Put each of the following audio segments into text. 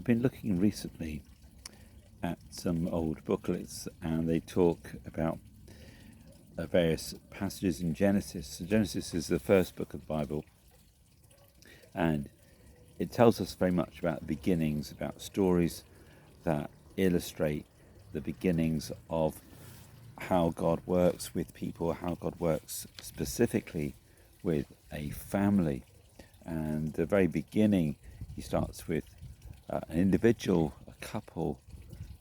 been looking recently at some old booklets, and they talk about various passages in Genesis. So Genesis is the first book of the Bible, and it tells us very much about the beginnings, about stories that illustrate the beginnings of how God works with people, how God works specifically with a family. And the very beginning, he starts with an individual, a couple,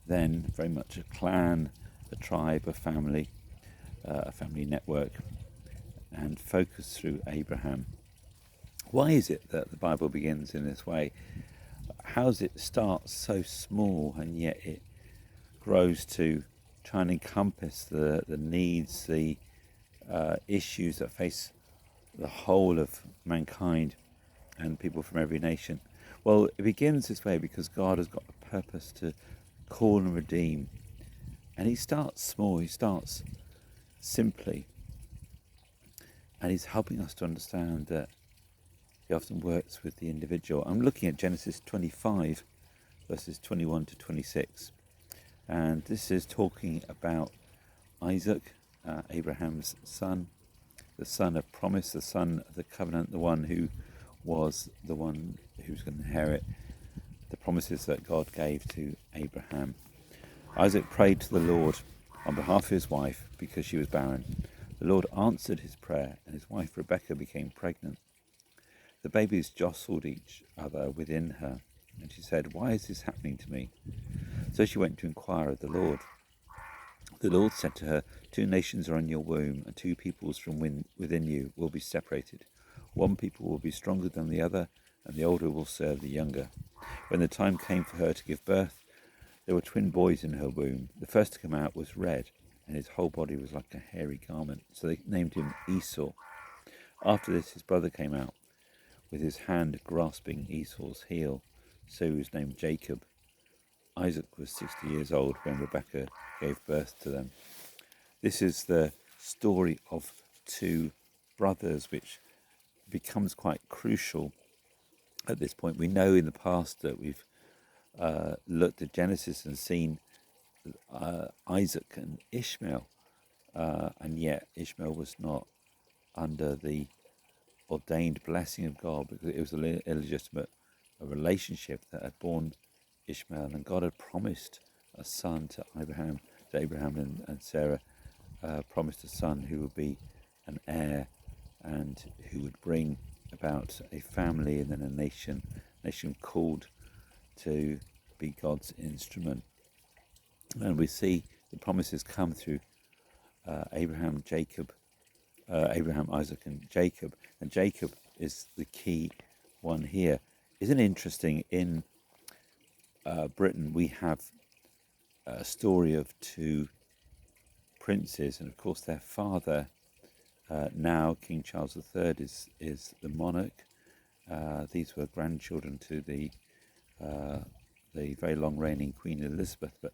then very much a clan, a tribe, a family network, and focus through Abraham. Why is it that the Bible begins in this way? How does it start so small and yet it grows to try and encompass the needs, the issues that face the whole of mankind and people from every nation? Well, it begins this way because God has got a purpose to call and redeem. And he starts small, he starts simply. And he's helping us to understand that he often works with the individual. I'm looking at Genesis 25, verses 21 to 26. And this is talking about Isaac, Abraham's son, the son of promise, the son of the covenant, the one who was going to inherit the promises that God gave to Abraham. Isaac prayed to the Lord on behalf of his wife because she was barren. The Lord answered his prayer, and his wife Rebekah became pregnant. The babies jostled each other within her, and she said, "Why is this happening to me?" So she went to inquire of the Lord. The Lord said to her, "Two nations are in your womb, and two peoples from within you will be separated. One people will be stronger than the other, and the older will serve the younger." When the time came for her to give birth, there were twin boys in her womb. The first to come out was red, and his whole body was like a hairy garment, so they named him Esau. After this, his brother came out, with his hand grasping Esau's heel, so he was named Jacob. Isaac was 60 years old when Rebekah gave birth to them. This is the story of two brothers, which becomes quite crucial at this point. We know in the past that we've looked at Genesis and seen Isaac and Ishmael, and yet Ishmael was not under the ordained blessing of God because it was an illegitimate relationship that had born Ishmael, and God had promised a son to Abraham and Sarah promised a son who would be an heir and who would bring about a family and then a nation called to be God's instrument. And we see the promises come through Abraham, Isaac, and Jacob. And Jacob is the key one here. Isn't it interesting? In Britain, we have a story of two princes, and of course their father, now King Charles III, is the monarch. These were grandchildren to the very long reigning Queen Elizabeth, but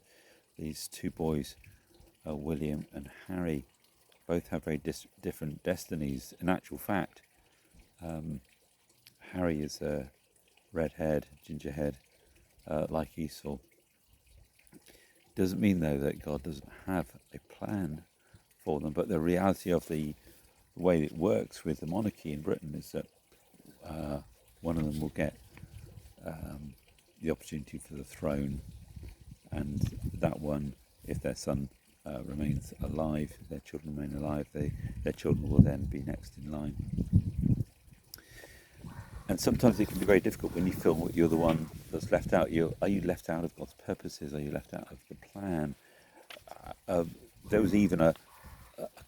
these two boys, William and Harry, both have very different destinies. In actual fact, Harry is a red-haired, ginger-haired, like Esau. Doesn't mean, though, that God doesn't have a plan for them, but the reality of the way it works with the monarchy in Britain is that one of them will get the opportunity for the throne, and that one, if their son remains alive, if their children remain alive, their children will then be next in line. And sometimes it can be very difficult when you feel you're the one that's left out. Are you left out of God's purposes? Are you left out of the plan? There was even a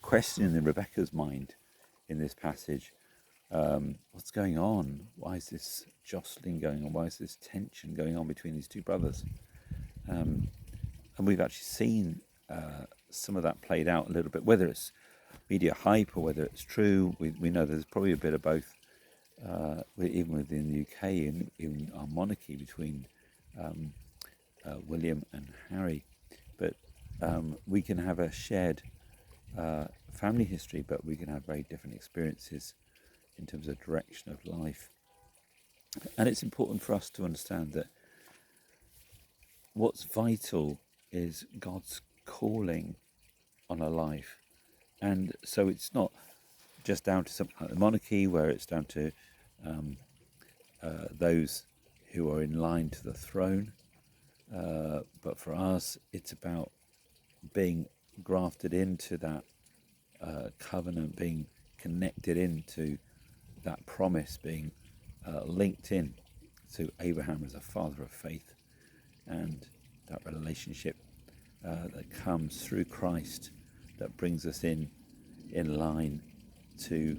question in Rebekah's mind in this passage. What's going on? Why is this jostling going on? Why is this tension going on between these two brothers? And we've actually seen some of that played out a little bit, whether it's media hype or whether it's true. We know there's probably a bit of both, even within the UK, in our monarchy, between William and Harry. But we can have a shared family history, but we can have very different experiences in terms of direction of life. And it's important for us to understand that what's vital is God's calling on a life. And so it's not just down to something like the monarchy, where it's down to those who are in line to the throne. But for us, it's about being grafted into that covenant, being connected into that promise, being linked in to Abraham as a father of faith, and that relationship that comes through Christ, that brings us in line to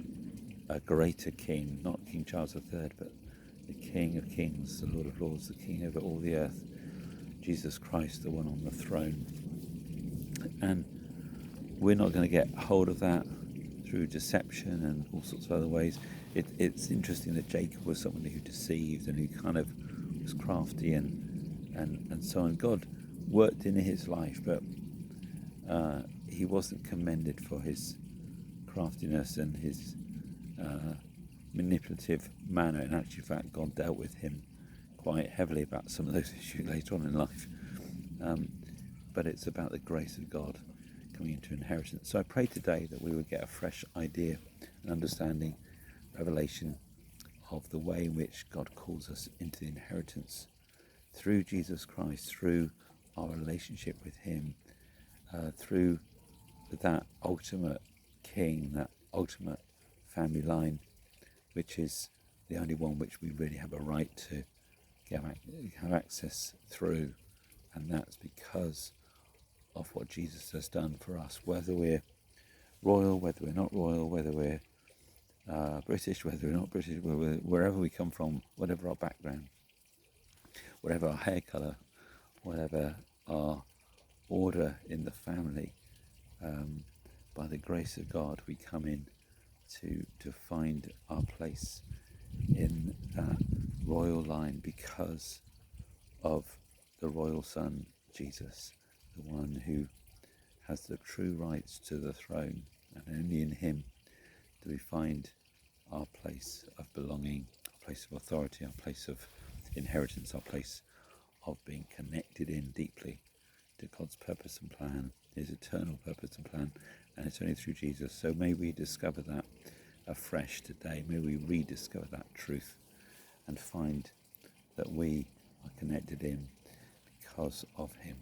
a greater King, not King Charles III, but the King of Kings, the Lord of Lords, the King over all the earth, Jesus Christ, the one on the throne. And we're not going to get hold of that through deception and all sorts of other ways. It's interesting that Jacob was someone who deceived and who kind of was crafty and so on. God worked in his life, but he wasn't commended for his craftiness and his manipulative manner. In actual fact, God dealt with him quite heavily about some of those issues later on in life. But it's about the grace of God coming into inheritance. So I pray today that we would get a fresh idea and understanding, revelation of the way in which God calls us into the inheritance through Jesus Christ, through our relationship with him, through that ultimate King, that ultimate family line, which is the only one which we really have a right to have access through. And that's because of what Jesus has done for us, whether we're royal, whether we're not royal, whether we're British, whether we're not British, wherever we come from, whatever our background, whatever our hair colour, whatever our order in the family, by the grace of God we come in to find our place in that royal line because of the royal Son, Jesus, the one who has the true rights to the throne, and only in him do we find our place of belonging, our place of authority, our place of inheritance, our place of being connected in deeply to God's purpose and plan, his eternal purpose and plan, and it's only through Jesus. So may we discover that afresh today. May we rediscover that truth and find that we are connected in because of him.